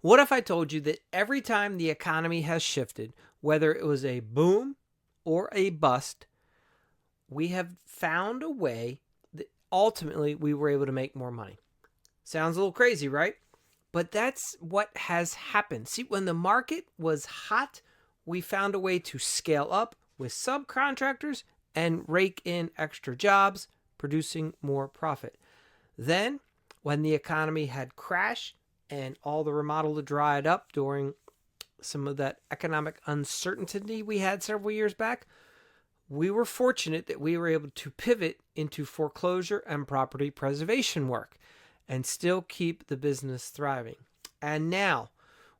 What if I told you that every time the economy has shifted, whether it was a boom or a bust, we have found a way that ultimately we were able to make more money? Sounds a little crazy, right? But that's what has happened. See, when the market was hot, we found a way to scale up with subcontractors and rake in extra jobs, producing more profit. Then, when the economy had crashed and all the remodel dried up during some of that economic uncertainty we had several years back, we were fortunate that we were able to pivot into foreclosure and property preservation work and still keep the business thriving. And now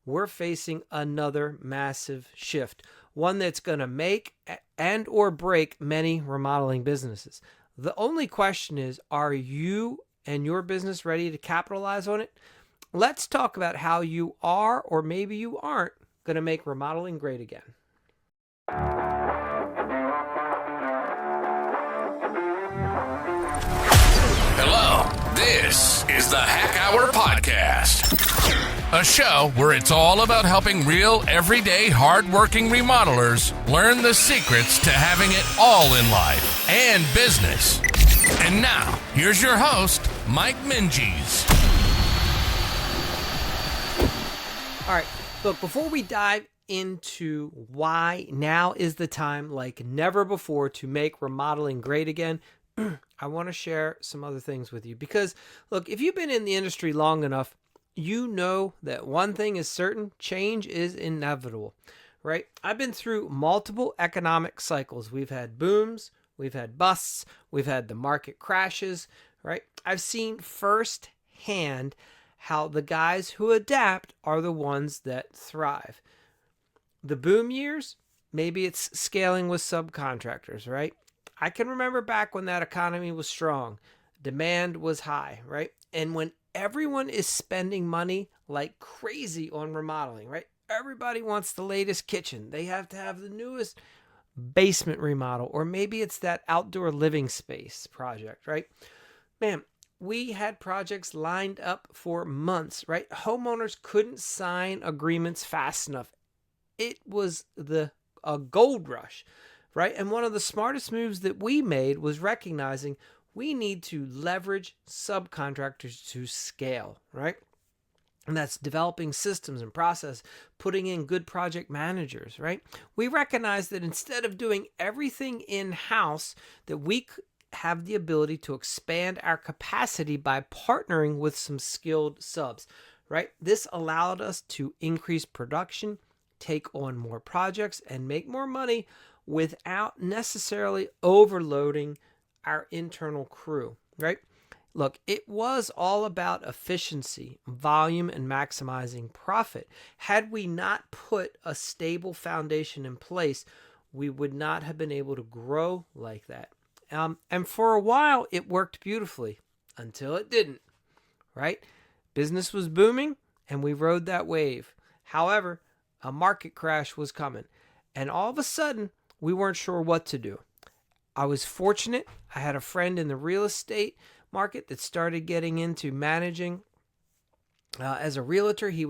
we're facing another massive shift, one that's going to make and or break many remodeling businesses. The only question is, are you and your business ready to capitalize on it? Let's talk about how you are, or maybe you aren't, going to make remodeling great again. Hello, this is the Hack Hour Podcast, a show where it's all about helping real, everyday, hardworking remodelers learn the secrets to having it all in life and business. And now, here's your host, Mike Minges. All right, look, before we dive into why now is the time like never before to make remodeling great again, I want to share some other things with you. Because, look, if you've been in the industry long enough, you know that one thing is certain: change is inevitable, right? I've been through multiple economic cycles. We've had booms, we've had busts, we've had the market crashes, right? I've seen firsthand how the guys who adapt are the ones that thrive. The boom years, maybe it's scaling with subcontractors, right? I can remember back when that economy was strong, demand was high, right? And when everyone is spending money like crazy on remodeling, right? Everybody wants the latest kitchen. They have to have the newest basement remodel, or maybe it's that outdoor living space project, right? Man, we had projects lined up for months, right? Homeowners couldn't sign agreements fast enough. It was a gold rush, right? And one of the smartest moves that we made was recognizing we need to leverage subcontractors to scale, right? And that's developing systems and process, putting in good project managers, right? We recognize that instead of doing everything in-house, that we have the ability to expand our capacity by partnering with some skilled subs, right? This allowed us to increase production, take on more projects, and make more money without necessarily overloading our internal crew, right? Look, it was all about efficiency, volume, and maximizing profit. Had we not put a stable foundation in place, we would not have been able to grow like that. And for a while, it worked beautifully until it didn't, right? Business was booming, and we rode that wave. However, a market crash was coming, and all of a sudden, we weren't sure what to do. I was fortunate. I had a friend in the real estate market that started getting into managing. As a realtor, he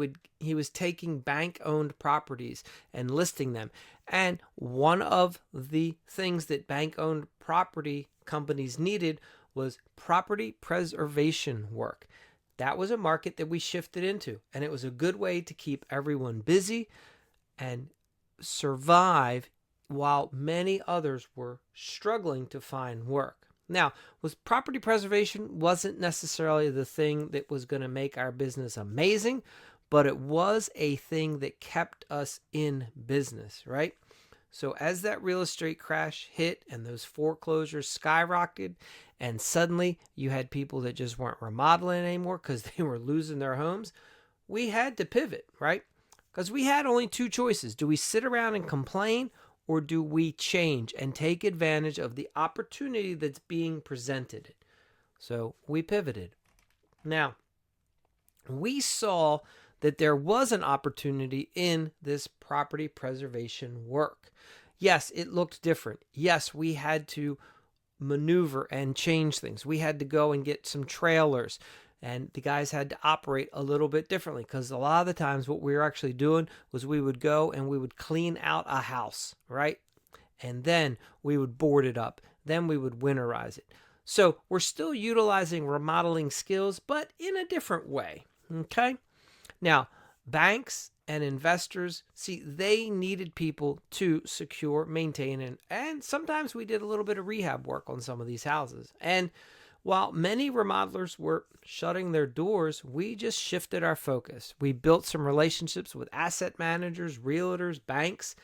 was taking bank-owned properties and listing them. And one of the things that bank-owned property companies needed was property preservation work. That was a market that we shifted into, and it was a good way to keep everyone busy and survive while many others were struggling to find work. Now, property preservation wasn't necessarily the thing that was going to make our business amazing, but it was a thing that kept us in business, right? So as that real estate crash hit and those foreclosures skyrocketed, and suddenly you had people that just weren't remodeling anymore because they were losing their homes, we had to pivot, right? Because we had only two choices. Do we sit around and complain, or do we change and take advantage of the opportunity that's being presented? So we pivoted. Now, we saw that there was an opportunity in this property preservation work. Yes, it looked different. Yes, we had to maneuver and change things. We had to go and get some trailers, And the guys had to operate a little bit differently because a lot of the times what we were actually doing was we would go and we would clean out a house, right? And then we would board it up. Then we would winterize it. So we're still utilizing remodeling skills, but in a different way, okay? Now, banks and investors, see, they needed people to secure, maintain, and sometimes we did a little bit of rehab work on some of these houses. And while many remodelers were shutting their doors, we just shifted our focus. We built some relationships with asset managers, realtors, banks,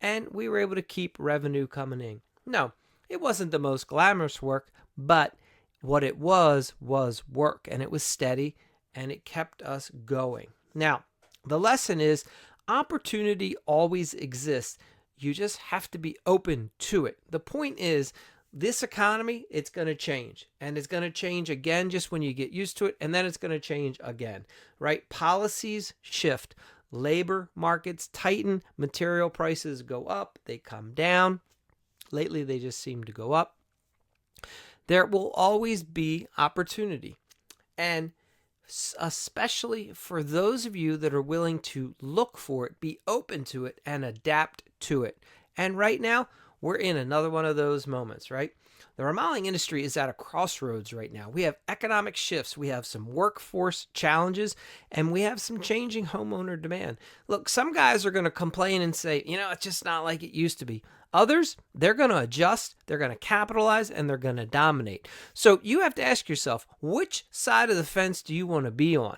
and we were able to keep revenue coming in. No, it wasn't the most glamorous work, but what it was work, and it was steady, and it kept us going. Now, the lesson is opportunity always exists. You just have to be open to it. The point is, this economy, it's going to change, and it's going to change again just when you get used to it, and then it's going to change again, right? Policies shift, labor markets tighten, material prices go up, they come down. Lately, they just seem to go up. There will always be opportunity, and especially for those of you that are willing to look for it, be open to it, and adapt to it. And right now, we're in another one of those moments, right? The remodeling industry is at a crossroads right now. We have economic shifts, we have some workforce challenges, and we have some changing homeowner demand. Look, some guys are going to complain and say, it's just not like it used to be. Others, they're going to adjust, they're going to capitalize, and they're going to dominate. So you have to ask yourself, which side of the fence do you want to be on?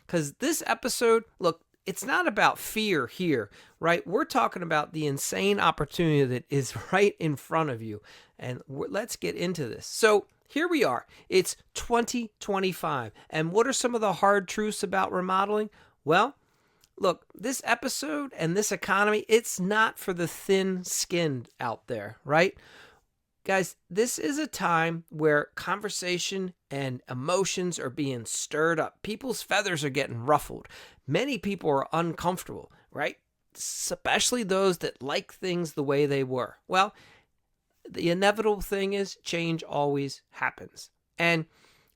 Because this episode, look, it's not about fear here, right? We're talking about the insane opportunity that is right in front of you. And let's get into this. So here we are. It's 2025. And what are some of the hard truths about remodeling? Well, look, this episode and this economy, it's not for the thin-skinned out there, right? Guys, this is a time where conversation and emotions are being stirred up. People's feathers are getting ruffled. Many people are uncomfortable, right? Especially those that like things the way they were. Well, the inevitable thing is change always happens. And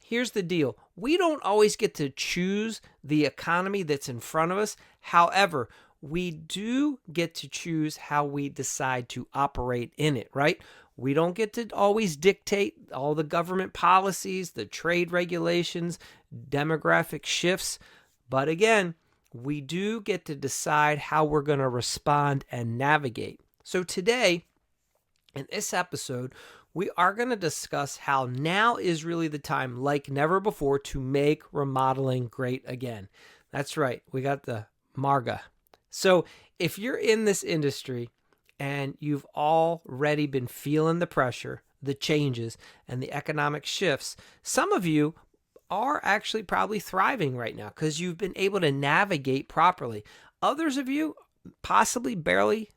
here's the deal. We don't always get to choose the economy that's in front of us. However, we do get to choose how we decide to operate in it, right? We don't get to always dictate all the government policies, the trade regulations, demographic shifts. But again, we do get to decide how we're going to respond and navigate. So today, in this episode, we are going to discuss how now is really the time, like never before, to make remodeling great again. That's right. We got the MRGA. So if you're in this industry and you've already been feeling the pressure, the changes, and the economic shifts, some of you are actually probably thriving right now because you've been able to navigate properly. Others of you possibly barely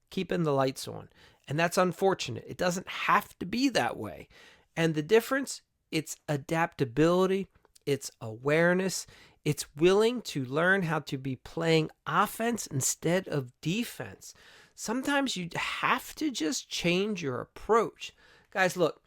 keeping the lights on. And that's unfortunate. It doesn't have to be that way. And the difference, it's adaptability, it's awareness, it's willing to learn how to be playing offense instead of defense. Sometimes you have to just change your approach. Guys, look,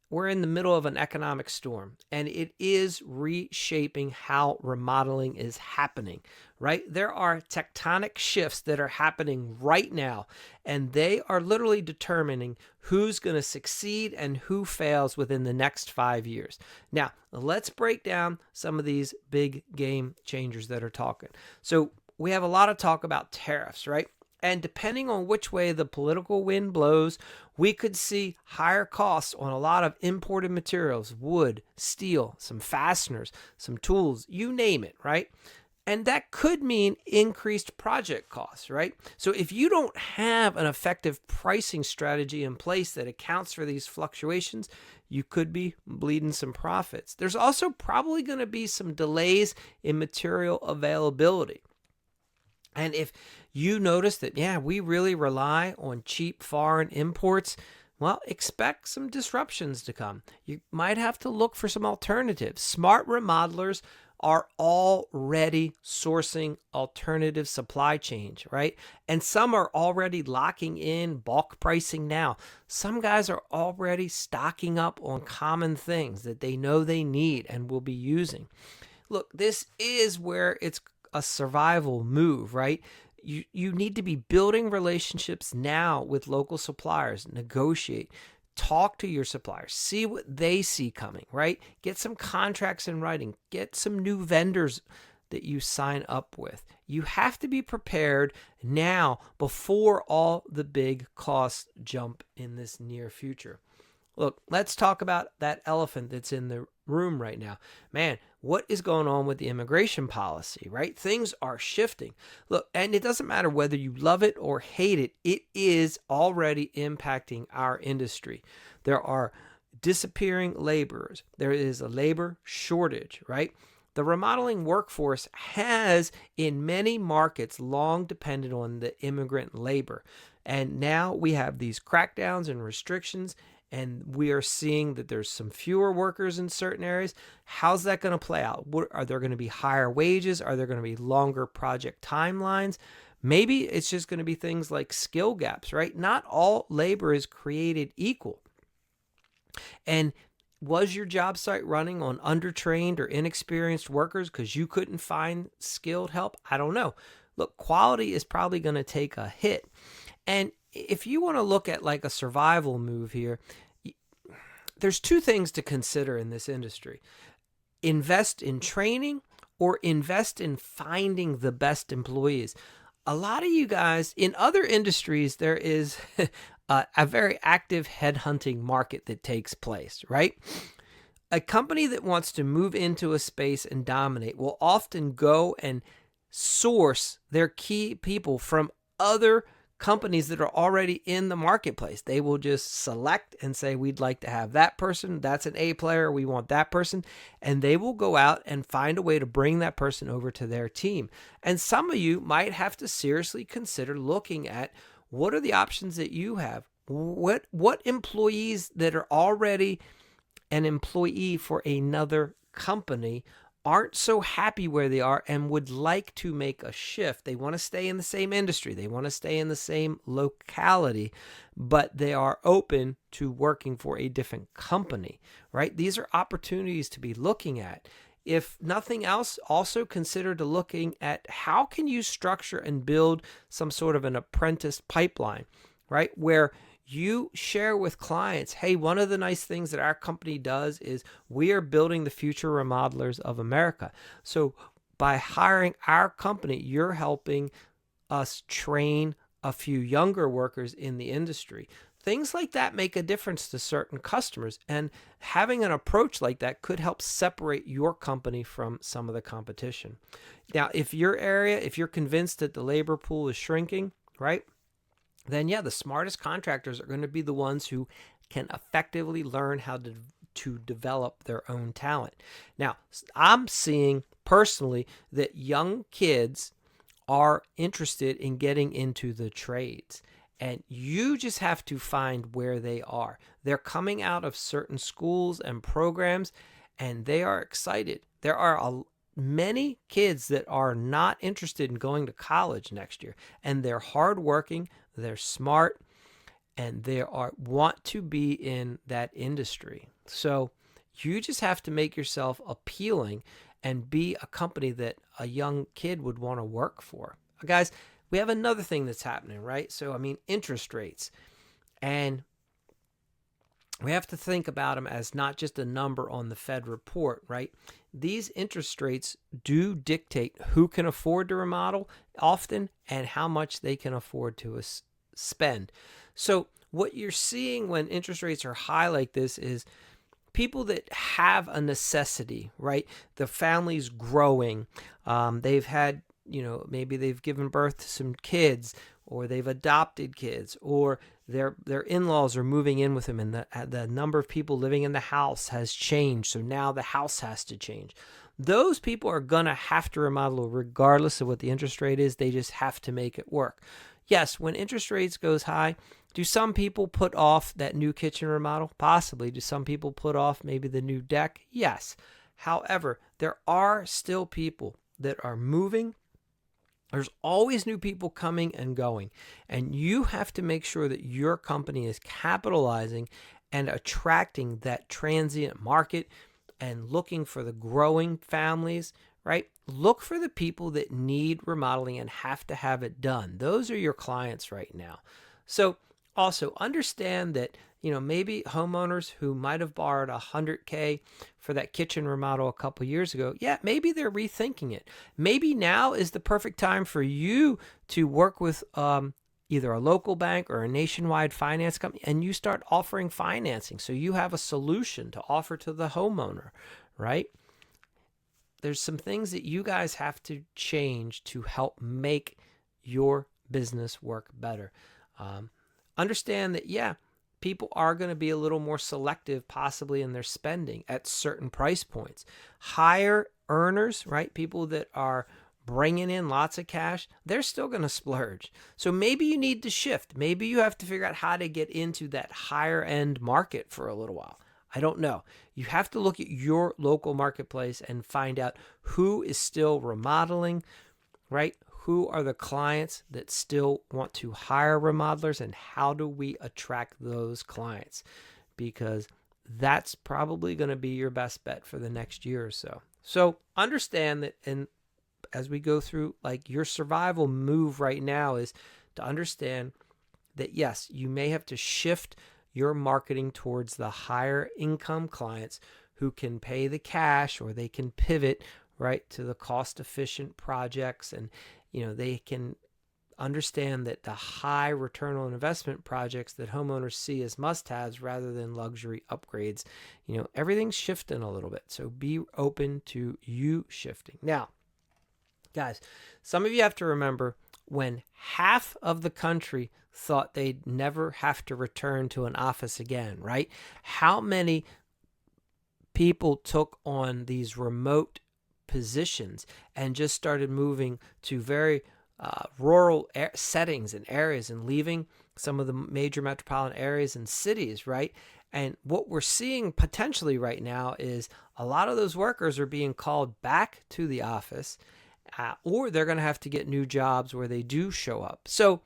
we're in the middle of an economic storm, and it is reshaping how remodeling is happening, right? There are tectonic shifts that are happening right now, and they are literally determining who's going to succeed and who fails within the next 5 years. Now, let's break down some of these big game changers that are talking. So we have a lot of talk about tariffs, right? And depending on which way the political wind blows, we could see higher costs on a lot of imported materials, wood, steel, some fasteners, some tools, you name it, right? And that could mean increased project costs, right? So if you don't have an effective pricing strategy in place that accounts for these fluctuations, you could be bleeding some profits. There's also probably going to be some delays in material availability. And if you notice that, we really rely on cheap foreign imports, well, expect some disruptions to come. You might have to look for some alternatives. Smart remodelers are already sourcing alternative supply chains, right? And some are already locking in bulk pricing now. Some guys are already stocking up on common things that they know they need and will be using. Look, this is where it's a survival move, right? You need to be building relationships now with local suppliers, negotiate, talk to your suppliers, see what they see coming, right? Get some contracts in writing, get some new vendors that you sign up with. You have to be prepared now before all the big costs jump in this near future. Look, let's talk about that elephant that's in the room right now. Man, what is going on with the immigration policy, right? Things are shifting. Look, and it doesn't matter whether you love it or hate it, it is already impacting our industry. There are disappearing laborers. There is a labor shortage, right? The remodeling workforce has, in many markets, long depended on the immigrant labor. And now we have these crackdowns and restrictions, and we are seeing that there's some fewer workers in certain areas. How's that going to play out? Are there going to be higher wages? Are there going to be longer project timelines? Maybe it's just going to be things like skill gaps, right? Not all labor is created equal. And was your job site running on undertrained or inexperienced workers because you couldn't find skilled help? I don't know. Look, quality is probably going to take a hit. And if you want to look at like a survival move here, there's two things to consider in this industry. Invest in training or invest in finding the best employees. A lot of you guys in other industries, there is a very active headhunting market that takes place, right? A company that wants to move into a space and dominate will often go and source their key people from other companies that are already in the marketplace. They will just select and say, we'd like to have that person. That's an A player. We want that person. And they will go out and find a way to bring that person over to their team. And some of you might have to seriously consider looking at what are the options that you have? What employees that are already an employee for another company aren't so happy where they are and would like to make a shift. They want to stay in the same industry. They want to stay in the same locality, but they are open to working for a different company, right? These are opportunities to be looking at. If nothing else, also consider looking at how can you structure and build some sort of an apprentice pipeline, right? Where you share with clients, hey, one of the nice things that our company does is we are building the future remodelers of America. So by hiring our company, you're helping us train a few younger workers in the industry. Things like that make a difference to certain customers, and having an approach like that could help separate your company from some of the competition. Now, if you're convinced that the labor pool is shrinking, right? Then yeah, the smartest contractors are going to be the ones who can effectively learn how to develop their own talent. Now, I'm seeing personally that young kids are interested in getting into the trades, and you just have to find where they are. They're coming out of certain schools and programs, and they are excited. There are many kids that are not interested in going to college next year, and they're hardworking, they're smart, and they want to be in that industry. So you just have to make yourself appealing and be a company that a young kid would want to work for. Guys, we have another thing that's happening, right? So, interest rates. And we have to think about them as not just a number on the Fed report, right? These interest rates do dictate who can afford to remodel often and how much they can afford to spend. So what you're seeing when interest rates are high like this is people that have a necessity, right? The family's growing. They've had, maybe they've given birth to some kids, or they've adopted kids, or their in-laws are moving in with them, and the number of people living in the house has changed. So now the house has to change. Those people are going to have to remodel regardless of what the interest rate is. They just have to make it work. Yes, when interest rates goes high, do some people put off that new kitchen remodel? Possibly. Do some people put off maybe the new deck? Yes. However, there are still people that are moving. There's always new people coming and going, and you have to make sure that your company is capitalizing and attracting that transient market and looking for the growing families, right? Look for the people that need remodeling and have to have it done. Those are your clients right now. So also understand that, maybe homeowners who might have borrowed $100K for that kitchen remodel a couple years ago, yeah, maybe they're rethinking it. Maybe now is the perfect time for you to work with either a local bank or a nationwide finance company, and you start offering financing so you have a solution to offer to the homeowner, right? There's some things that you guys have to change to help make your business work better. Understand that, yeah, people are going to be a little more selective possibly in their spending at certain price points. Higher earners, right? People that are bringing in lots of cash, they're still going to splurge. So maybe you need to shift. Maybe you have to figure out how to get into that higher end market for a little while. I don't know. You have to look at your local marketplace and find out who is still remodeling, right? Who are the clients that still want to hire remodelers, and how do we attract those clients? Because that's probably going to be your best bet for the next year or so. So understand that, and as we go through, like, your survival move right now is to understand that, yes, you may have to shift your marketing towards the higher income clients who can pay the cash, or they can pivot right to the cost efficient projects, and they can understand that the high return on investment projects that homeowners see as must-haves rather than luxury upgrades. Everything's shifting a little bit, so be open to you shifting. Now, guys, some of you have to remember, when half of the country thought they'd never have to return to an office again, right? How many people took on these remote positions and just started moving to very rural settings and areas, and leaving some of the major metropolitan areas and cities, right? And what we're seeing potentially right now is a lot of those workers are being called back to the office, or they're going to have to get new jobs where they do show up. So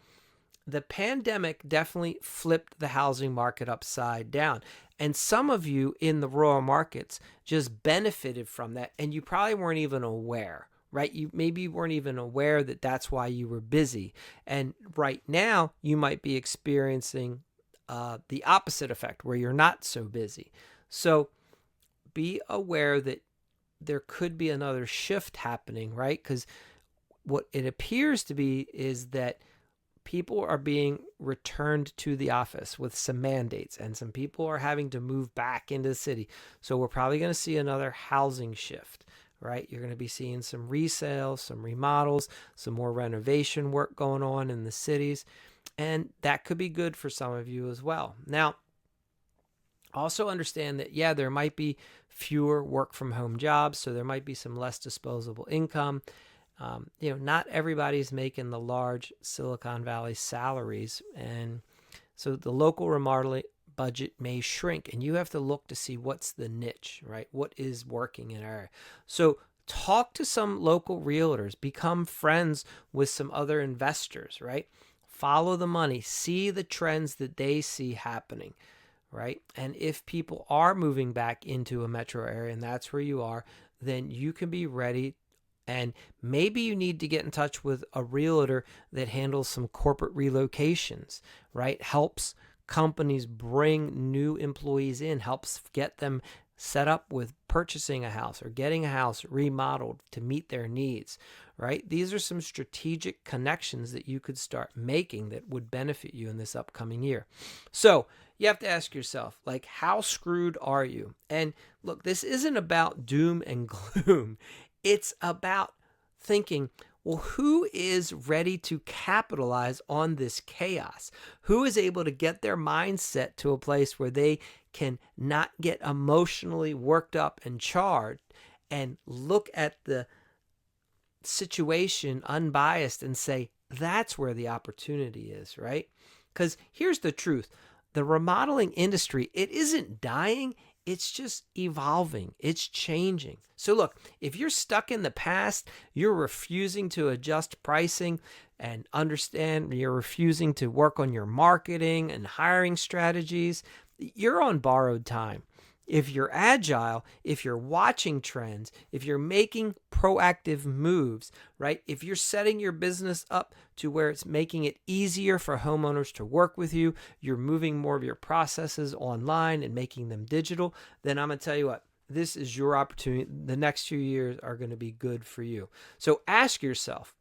the pandemic definitely flipped the housing market upside down. And some of you in the rural markets just benefited from that, and you probably weren't even aware, right? Maybe you weren't even aware that that's why you were busy. And right now, you might be experiencing the opposite effect, where you're not so busy. So be aware that there could be another shift happening, right? Because what it appears to be is that people are being returned to the office with some mandates, and some people are having to move back into the city. So we're probably going to see another housing shift, right? You're going to be seeing some resales, some remodels, some more renovation work going on in the cities, and that could be good for some of you as well. Now, also understand that, yeah, there might be fewer work from home jobs, so there might be some less disposable income. Not everybody's making the large Silicon Valley salaries, and so the local remodeling budget may shrink, and you have to look to see what's the niche, right? What is working in our area. So talk to some local realtors, become friends with some other investors, right? Follow the money, see the trends that they see happening, right? And if people are moving back into a metro area, and that's where you are, then you can be ready. And maybe you need to get in touch with a realtor that handles some corporate relocations, right? Helps companies bring new employees in, helps get them set up with purchasing a house or getting a house remodeled to meet their needs, right? These are some strategic connections that you could start making that would benefit you in this upcoming year. So you have to ask yourself, like, how screwed are you? And look, this isn't about doom and gloom. It's about thinking, well, who is ready to capitalize on this chaos? Who is able to get their mindset to a place where they can not get emotionally worked up and charged, and look at the situation unbiased and say, that's where the opportunity is, right? Because here's the truth. The remodeling industry, it isn't dying, It's just evolving. It's changing. So look, if you're stuck in the past, you're refusing to adjust pricing and understand, you're refusing to work on your marketing and hiring strategies, you're on borrowed time. If you're agile, if you're watching trends, if you're making proactive moves, right? If you're setting your business up to where it's making it easier for homeowners to work with you, you're moving more of your processes online and making them digital, then I'm going to tell you what, this is your opportunity. The next few years are going to be good for you. So ask yourself,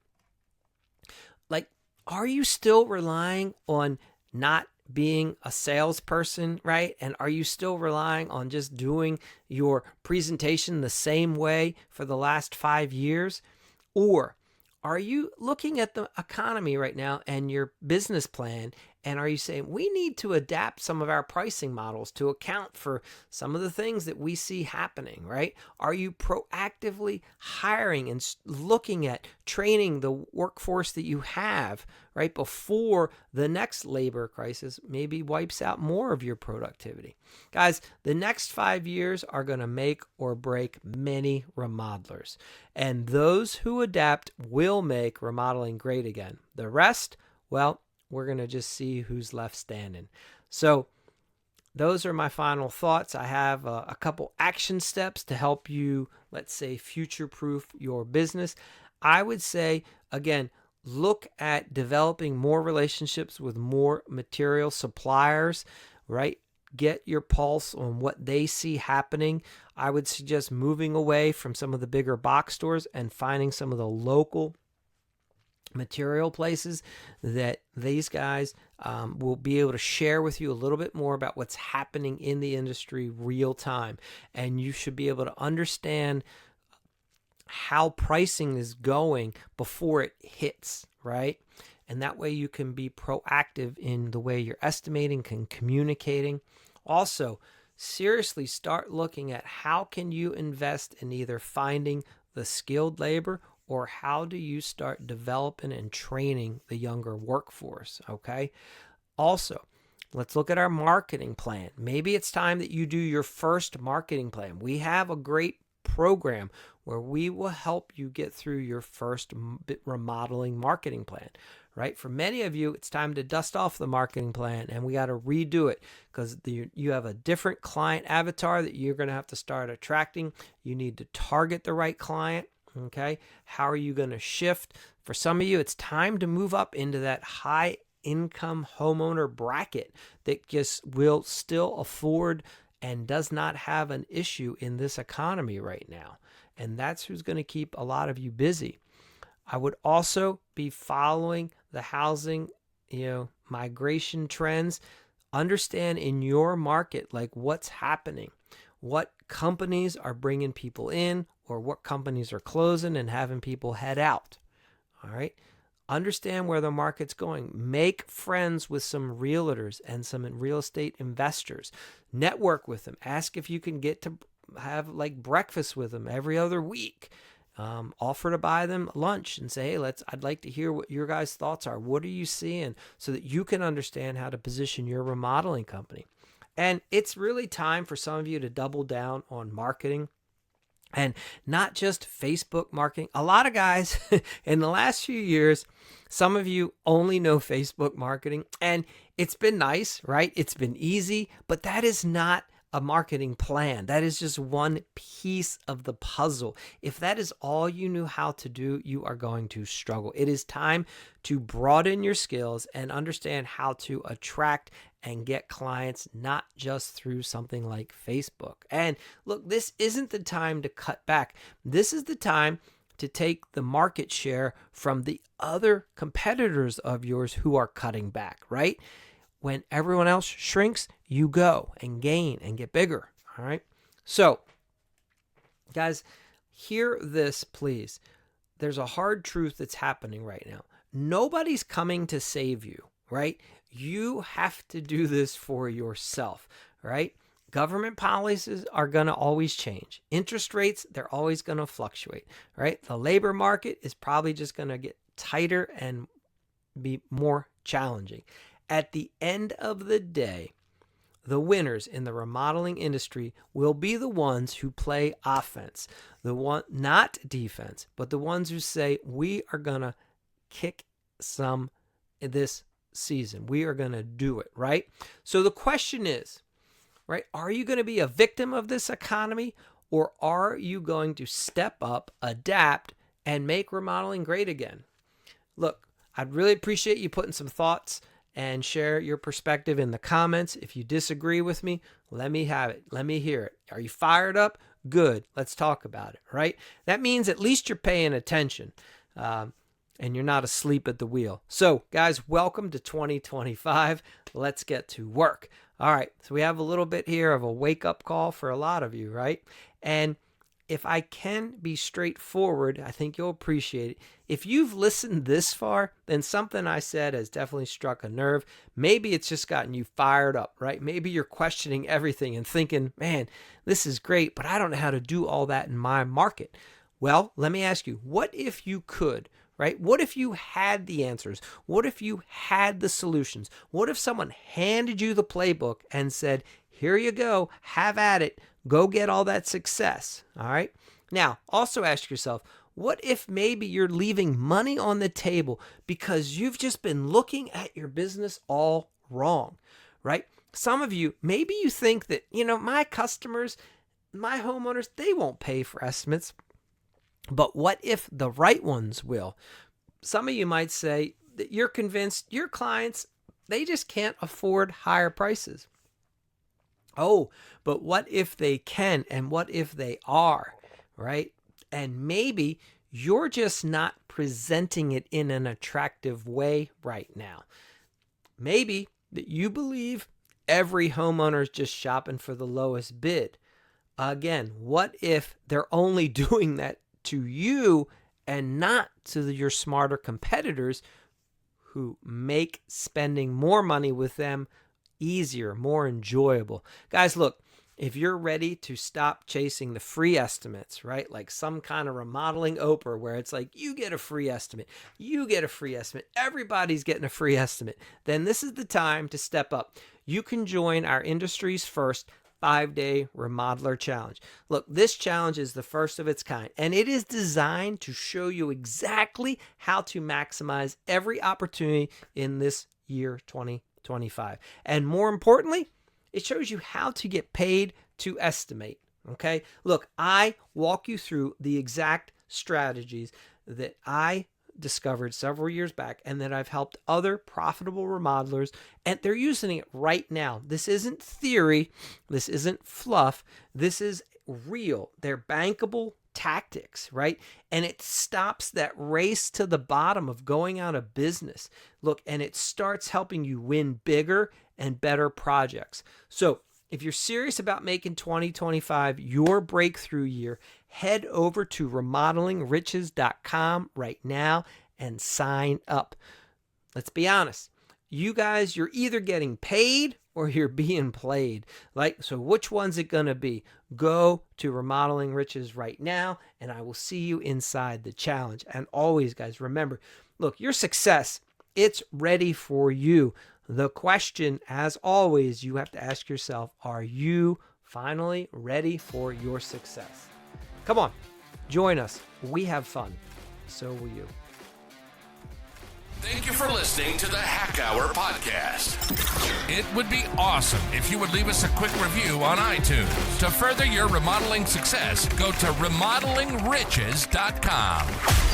like, are you still relying on not being a salesperson, right? And are you still relying on just doing your presentation the same way for the last 5 years? Or are you looking at the economy right now and your business plan, and are you saying we need to adapt some of our pricing models to account for some of the things that we see happening, right? Are you proactively hiring and looking at training the workforce that you have, right, before the next labor crisis maybe wipes out more of your productivity? Guys, the next 5 years are going to make or break many remodelers, and those who adapt will make remodeling great again. The rest, well, we're going to just see who's left standing. So those are my final thoughts. I have a couple action steps to help you, let's say, future-proof your business. I would say, again, look at developing more relationships with more material suppliers, right? Get your pulse on what they see happening. I would suggest moving away from some of the bigger box stores and finding some of the local material places that these guys will be able to share with you a little bit more about what's happening in the industry real time. And you should be able to understand how pricing is going before it hits, right? And that way you can be proactive in the way you're estimating and communicating. Also, seriously start looking at how can you invest in either finding the skilled labor, or how do you start developing and training the younger workforce, okay? Also, let's look at our marketing plan. Maybe it's time that you do your first marketing plan. We have a great program where we will help you get through your first remodeling marketing plan, right? For many of you, it's time to dust off the marketing plan and we got to redo it because you have a different client avatar that you're going to have to start attracting. You need to target the right client. Okay, how are you going to shift? For some of you, it's time to move up into that high income homeowner bracket that just will still afford and does not have an issue in this economy right now. And that's who's going to keep a lot of you busy. I would also be following the housing, migration trends. Understand in your market, like what's happening, what companies are bringing people in, or what companies are closing and having people head out. All right. Understand where the market's going. Make friends with some realtors and some real estate investors. Network with them. Ask if you can get to have like breakfast with them every other week. Offer to buy them lunch and say, hey, I'd like to hear what your guys' thoughts are. What are you seeing? So that you can understand how to position your remodeling company. And it's really time for some of you to double down on marketing. And not just Facebook marketing. A lot of guys in the last few years, some of you only know Facebook marketing, and it's been nice, right? It's been easy, but that is not a marketing plan. That is just one piece of the puzzle. If that is all you knew how to do, you are going to struggle. It is time to broaden your skills and understand how to attract and get clients, not just through something like Facebook. And look, this isn't the time to cut back. This is the time to take the market share from the other competitors of yours who are cutting back, right? When everyone else shrinks, you go and gain and get bigger, all right? So, guys, hear this, please. There's a hard truth that's happening right now. Nobody's coming to save you, right? You have to do this for yourself, right? Government policies are going to always change. Interest rates, they're always going to fluctuate, right? The labor market is probably just going to get tighter and be more challenging. At the end of the day, the winners in the remodeling industry will be the ones who play offense, the one, not defense, but the ones who say, we are going to kick some this season. We are going to do it, right? So the question is, right, are you going to be a victim of this economy, or are you going to step up, adapt, and make remodeling great again? Look, I'd really appreciate you putting some thoughts and share your perspective in the comments. If you disagree with me, let me have it. Let me hear it. Are you fired up? Good. Let's talk about it, right? That means at least you're paying attention and you're not asleep at the wheel. So, guys, welcome to 2025. Let's get to work. All right, so we have a little bit here of a wake-up call for a lot of you, right? And if I can be straightforward, I think you'll appreciate it. If you've listened this far, then something I said has definitely struck a nerve. Maybe it's just gotten you fired up, right? Maybe you're questioning everything and thinking, man, this is great, but I don't know how to do all that in my market. Well, let me ask you, what if you could, right? What if you had the answers? What if you had the solutions? What if someone handed you the playbook and said, here you go, have at it, go get all that success, all right? Now, also ask yourself, what if maybe you're leaving money on the table because you've just been looking at your business all wrong, right? Some of you, maybe you think that, my customers, my homeowners, they won't pay for estimates. But what if the right ones will? Some of you might say that you're convinced your clients, they just can't afford higher prices. Oh, but what if they can, and what if they are, right? And maybe you're just not presenting it in an attractive way right now. Maybe that you believe every homeowner is just shopping for the lowest bid. Again, what if they're only doing that to you and not to your smarter competitors who make spending more money with them easier, more enjoyable? Guys, look, if you're ready to stop chasing the free estimates, right? Like some kind of remodeling Oprah where it's like, you get a free estimate, you get a free estimate, everybody's getting a free estimate, then this is the time to step up. You can join our industry's first 5-day Remodeler Challenge. Look, this challenge is the first of its kind, and it is designed to show you exactly how to maximize every opportunity in this year 2025. And more importantly, it shows you how to get paid to estimate, okay? Look, I walk you through the exact strategies that I discovered several years back and that I've helped other profitable remodelers, and they're using it right now. This isn't theory. This isn't fluff. This is real. They're bankable tactics, right? And it stops that race to the bottom of going out of business. Look, and it starts helping you win bigger and better projects. So if you're serious about making 2025 your breakthrough year, head over to remodelingriches.com right now and sign up. Let's be honest. You guys, you're either getting paid or you're being played. So which one's it going to be? Go to Remodeling Riches right now, and I will see you inside the challenge. And always, guys, remember, look, your success, it's ready for you. The question, as always, you have to ask yourself, are you finally ready for your success? Come on, join us. We have fun. So will you. Thank you for listening to the Hack Hour podcast. It would be awesome if you would leave us a quick review on iTunes. To further your remodeling success, go to remodelingriches.com.